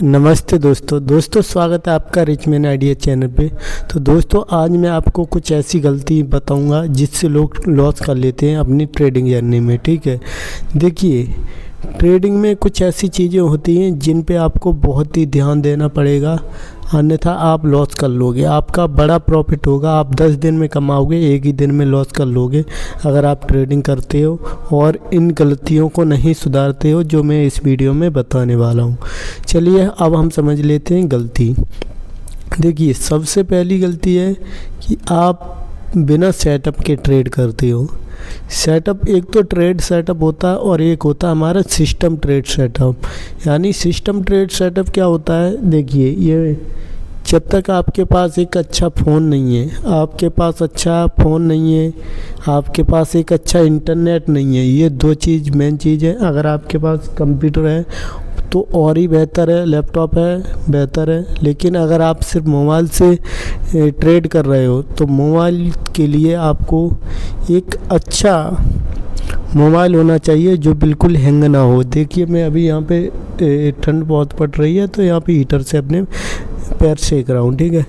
नमस्ते दोस्तों स्वागत है आपका रिच मैन आइडिया चैनल पे। तो दोस्तों आज मैं आपको कुछ ऐसी गलती बताऊंगा जिससे लोग लॉस कर लेते हैं अपनी ट्रेडिंग जर्नी में। ठीक है, देखिए ट्रेडिंग में कुछ ऐसी चीज़ें होती हैं जिन पे आपको बहुत ही ध्यान देना पड़ेगा, अन्यथा आप लॉस कर लोगे। आपका बड़ा प्रॉफिट होगा, आप 10 दिन में कमाओगे, एक ही दिन में लॉस कर लोगे अगर आप ट्रेडिंग करते हो और इन गलतियों को नहीं सुधारते हो जो मैं इस वीडियो में बताने वाला हूँ। चलिए अब हम समझ लेते हैं गलती। देखिए सबसे पहली गलती है कि आप बिना सेटअप के ट्रेड करते हो। सेटअप, एक तो ट्रेड सेटअप होता है और एक होता है हमारा सिस्टम ट्रेड सेटअप। यानी सिस्टम ट्रेड सेटअप क्या होता है, देखिए ये जब तक आपके पास एक अच्छा फ़ोन नहीं है, आपके पास अच्छा फ़ोन नहीं है, आपके पास एक अच्छा इंटरनेट नहीं है, ये दो चीज़ मेन चीज़ है। अगर आपके पास कंप्यूटर है तो और ही बेहतर है, लैपटॉप है बेहतर है। लेकिन अगर आप सिर्फ मोबाइल से ट्रेड कर रहे हो तो मोबाइल के लिए आपको एक अच्छा मोबाइल होना चाहिए जो बिल्कुल हैंग ना हो। देखिए मैं अभी यहाँ पे ठंड बहुत पड़ रही है तो यहाँ पे हीटर से अपने पैर सेक रहा हूँ। ठीक है,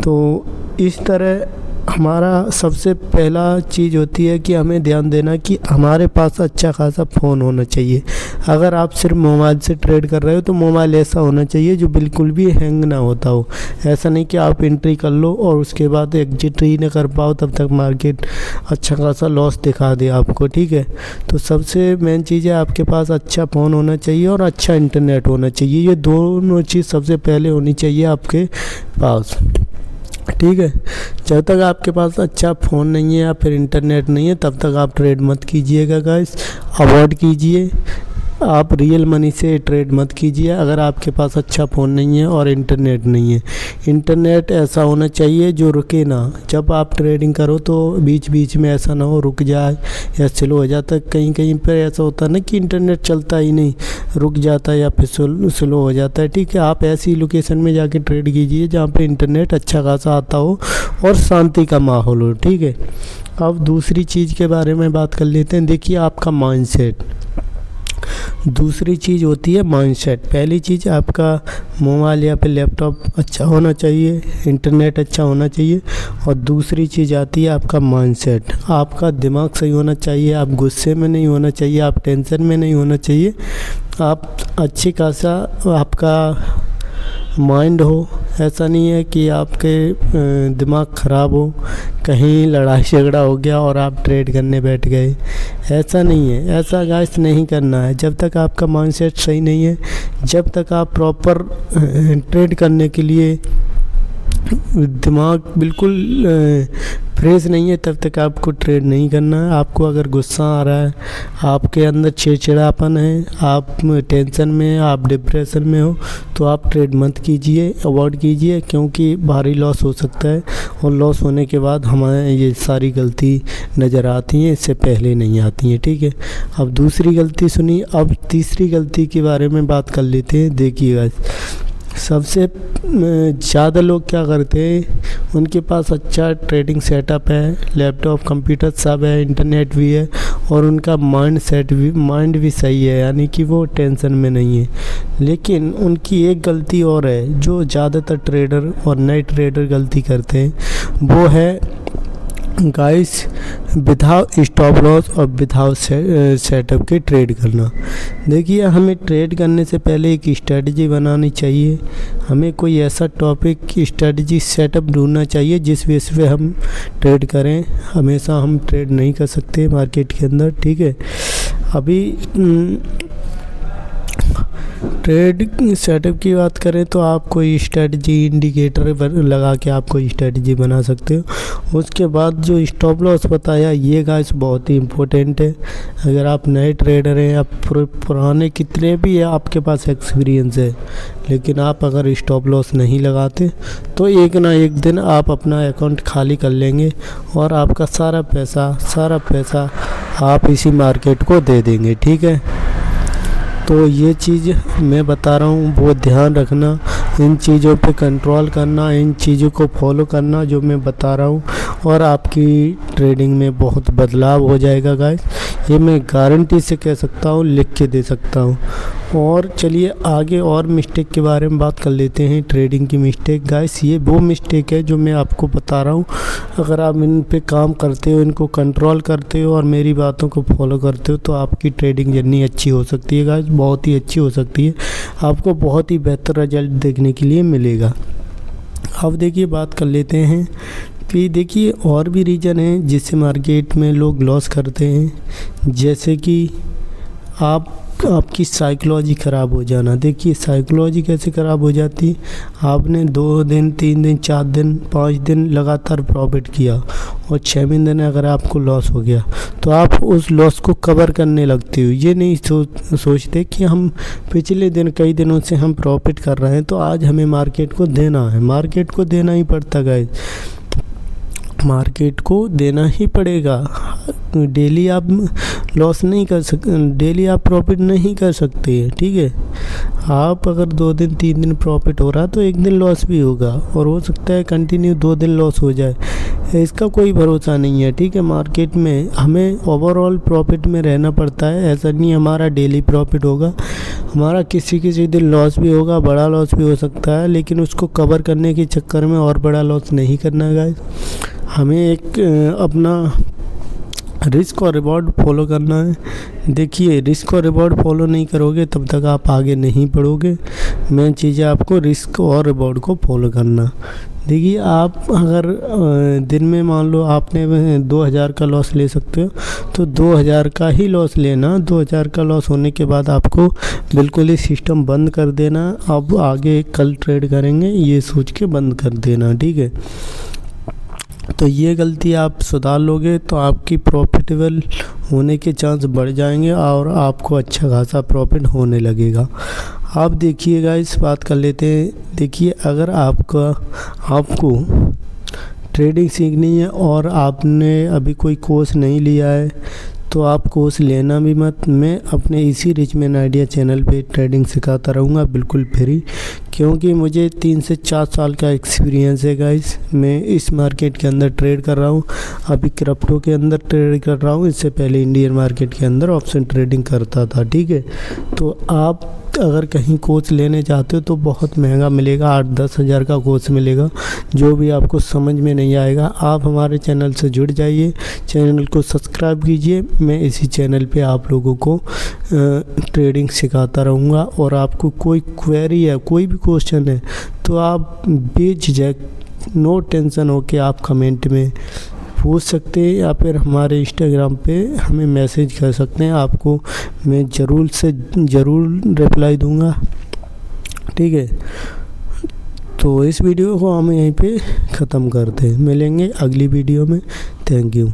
तो इस तरह हमारा सबसे पहला चीज़ होती है कि हमें ध्यान देना कि हमारे पास अच्छा खासा फ़ोन होना चाहिए। अगर आप सिर्फ मोबाइल से ट्रेड कर रहे हो तो मोबाइल ऐसा होना चाहिए जो बिल्कुल भी हैंग ना होता हो। ऐसा नहीं कि आप एंट्री कर लो और उसके बाद एग्जिट ही ना कर पाओ, तब तक मार्केट अच्छा खासा लॉस दिखा दे आपको। ठीक है, तो सबसे मेन चीज़ है आपके पास अच्छा फ़ोन होना चाहिए और अच्छा इंटरनेट होना चाहिए। ये दोनों चीज़ सबसे पहले होनी चाहिए आपके पास। ठीक है, जब तक आपके पास अच्छा फ़ोन नहीं है या फिर इंटरनेट नहीं है तब तक आप ट्रेड मत कीजिएगा गाइस, अवॉइड कीजिए। आप रियल मनी से ट्रेड मत कीजिए अगर आपके पास अच्छा फ़ोन नहीं है और इंटरनेट नहीं है। इंटरनेट ऐसा होना चाहिए जो रुके ना। जब आप ट्रेडिंग करो तो बीच बीच में ऐसा ना हो रुक जाए या स्लो हो जाता है। कहीं कहीं पर ऐसा होता है ना कि इंटरनेट चलता ही नहीं, रुक जाता है या फिर स्लो हो जाता है। ठीक है, आप ऐसी लोकेशन में जाके ट्रेड कीजिए जहाँ पे इंटरनेट अच्छा खासा आता हो और शांति का माहौल हो। ठीक है, अब दूसरी चीज़ के बारे में बात कर लेते हैं। देखिए आपका माइंडसेट, दूसरी चीज़ होती है माइंडसेट। पहली चीज़ आपका मोबाइल या फिर लैपटॉप अच्छा होना चाहिए, इंटरनेट अच्छा होना चाहिए, और दूसरी चीज़ आती है आपका माइंडसेट। आपका दिमाग सही होना चाहिए, आप गुस्से में नहीं होना चाहिए, आप टेंशन में नहीं होना चाहिए, आप अच्छी खासा आपका माइंड हो। ऐसा नहीं है कि आपके दिमाग ख़राब हो, कहीं लड़ाई झगड़ा हो गया और आप ट्रेड करने बैठ गए। ऐसा नहीं है, ऐसा गाइस नहीं करना है। जब तक आपका माइंडसेट सही नहीं है, जब तक आप प्रॉपर ट्रेड करने के लिए दिमाग बिल्कुल फ्रेश नहीं है, तब तक आपको ट्रेड नहीं करना है। आपको अगर गुस्सा आ रहा है, आपके अंदर चिड़चिड़ापन है, आप टेंशन में हैं, आप डिप्रेशन में हो, तो आप ट्रेड मत कीजिए, अवॉइड कीजिए, क्योंकि भारी लॉस हो सकता है और लॉस होने के बाद हमारे ये सारी गलती नज़र आती हैं, इससे पहले नहीं आती हैं। ठीक है, अब दूसरी गलती सुनी, अब तीसरी गलती के बारे में बात कर लेते हैं। देखिएगा सबसे ज़्यादा लोग क्या करते हैं, उनके पास अच्छा ट्रेडिंग सेटअप है, लैपटॉप कंप्यूटर सब है, इंटरनेट भी है और उनका माइंड भी सही है, यानी कि वो टेंशन में नहीं है। लेकिन उनकी एक गलती और है जो ज़्यादातर ट्रेडर और नए ट्रेडर गलती करते हैं, वो है गाइस विदाउट स्टॉप लॉस और विदाउट सेटअप के ट्रेड करना। देखिए हमें ट्रेड करने से पहले एक स्ट्रेटजी बनानी चाहिए, हमें कोई ऐसा टॉपिक स्ट्रेटजी सेटअप ढूंढना चाहिए जिस बेस पे हम ट्रेड करें। हमेशा हम ट्रेड नहीं कर सकते मार्केट के अंदर। ठीक है, अभी ट्रेड सेटअप की बात करें तो आप कोई स्ट्रेटजी इंडिकेटर लगा के आप कोई स्ट्रेटजी बना सकते हो। उसके बाद जो स्टॉप लॉस बताया, ये गाइस बहुत ही इम्पोर्टेंट है। अगर आप नए ट्रेडर हैं या पुराने कितने भी है आपके पास एक्सपीरियंस है, लेकिन आप अगर स्टॉप लॉस नहीं लगाते तो एक ना एक दिन आप अपना अकाउंट खाली कर लेंगे और आपका सारा पैसा आप इसी मार्केट को दे देंगे। ठीक है, तो ये चीज़ मैं बता रहा हूँ, वो ध्यान रखना, इन चीज़ों पे कंट्रोल करना, इन चीज़ों को फॉलो करना जो मैं बता रहा हूँ, और आपकी ट्रेडिंग में बहुत बदलाव हो जाएगा गाइस। ये मैं गारंटी से कह सकता हूँ, लिख के दे सकता हूँ। और चलिए आगे और मिस्टेक के बारे में बात कर लेते हैं। ट्रेडिंग की मिस्टेक गाइस, ये वो मिस्टेक है जो मैं आपको बता रहा हूँ। अगर आप इन पे काम करते हो, इनको कंट्रोल करते हो और मेरी बातों को फॉलो करते हो तो आपकी ट्रेडिंग जर्नी अच्छी हो सकती है गाइस, बहुत ही अच्छी हो सकती है। आपको बहुत ही बेहतर रिजल्ट देखने के लिए मिलेगा। अब देखिए बात कर लेते हैं कि देखिए और भी रीज़न है जिससे मार्केट में लोग लॉस करते हैं, जैसे कि आपकी साइकोलॉजी ख़राब हो जाना। देखिए साइकोलॉजी कैसे ख़राब हो जाती है, आपने 2 दिन 3 दिन 4 दिन 5 दिन लगातार प्रॉफिट किया और 6वें दिन अगर आपको लॉस हो गया तो आप उस लॉस को कवर करने लगते हो। ये नहीं सोचते कि हम पिछले दिन कई दिनों से हम प्रॉफिट कर रहे हैं तो आज हमें मार्केट को देना है। मार्केट को देना ही पड़ता गाइस, मार्केट को देना ही पड़ेगा। डेली आप लॉस नहीं कर सकते, डेली आप प्रॉफिट नहीं कर सकते, ठीक है। आप अगर 2 दिन 3 दिन प्रॉफिट हो रहा तो एक दिन लॉस भी होगा और हो सकता है कंटिन्यू 2 दिन लॉस हो जाए, इसका कोई भरोसा नहीं है, ठीक है। मार्केट में हमें ओवरऑल प्रॉफिट में रहना पड़ता है। ऐसा नहीं हमारा डेली प्रॉफिट होगा, हमारा किसी दिन लॉस भी होगा, बड़ा लॉस भी हो सकता है, लेकिन उसको कवर करने के चक्कर में और बड़ा लॉस नहीं करना है गाइस। हमें एक अपना रिस्क और रिवॉर्ड फॉलो करना है। देखिए रिस्क और रिवॉर्ड फॉलो नहीं करोगे तब तक आप आगे नहीं बढ़ोगे। मेन चीज़ है आपको रिस्क और रिवॉर्ड को फॉलो करना। देखिए आप अगर दिन में मान लो आपने 2000 का लॉस ले सकते हो तो 2000 का ही लॉस लेना। 2000 का लॉस होने के बाद आपको बिल्कुल ही सिस्टम बंद कर देना। अब आगे कल ट्रेड करेंगे ये सोच के बंद कर देना, ठीक है। तो ये गलती आप सुधार लोगे तो आपकी प्रॉफिटेबल होने के चांस बढ़ जाएंगे और आपको अच्छा खासा प्रॉफिट होने लगेगा। आप देखिएगा इस बात कर लेते हैं। देखिए अगर आपको ट्रेडिंग सीखनी है और आपने अभी कोई कोर्स नहीं लिया है तो आप कोर्स लेना भी मत। मैं अपने इसी रिच मैन आइडिया चैनल पे ट्रेडिंग सिखाता रहूँगा बिल्कुल फ्री, क्योंकि मुझे 3 से 4 साल का एक्सपीरियंस है गाइस। मैं इस मार्केट के अंदर ट्रेड कर रहा हूँ, अभी क्रिप्टो के अंदर ट्रेड कर रहा हूँ, इससे पहले इंडियन मार्केट के अंदर ऑप्शन ट्रेडिंग करता था, ठीक है। तो आप अगर कहीं कोर्स लेने चाहते हो तो बहुत महंगा मिलेगा, 8-10 हज़ार का कोर्स मिलेगा, जो भी आपको समझ में नहीं आएगा। आप हमारे चैनल से जुड़ जाइए, चैनल को सब्सक्राइब कीजिए। मैं इसी चैनल पे आप लोगों को ट्रेडिंग सिखाता रहूँगा और आपको कोई क्वेरी है, कोई भी क्वेश्चन है तो आप बेझिझक नो टेंशन हो के आप कमेंट में पूछ सकते हैं या फिर हमारे इंस्टाग्राम पे हमें मैसेज कर सकते हैं। आपको मैं ज़रूर से ज़रूर रिप्लाई दूंगा, ठीक है। तो इस वीडियो को हम यहीं पे ख़त्म करते हैं, मिलेंगे अगली वीडियो में। Thank you.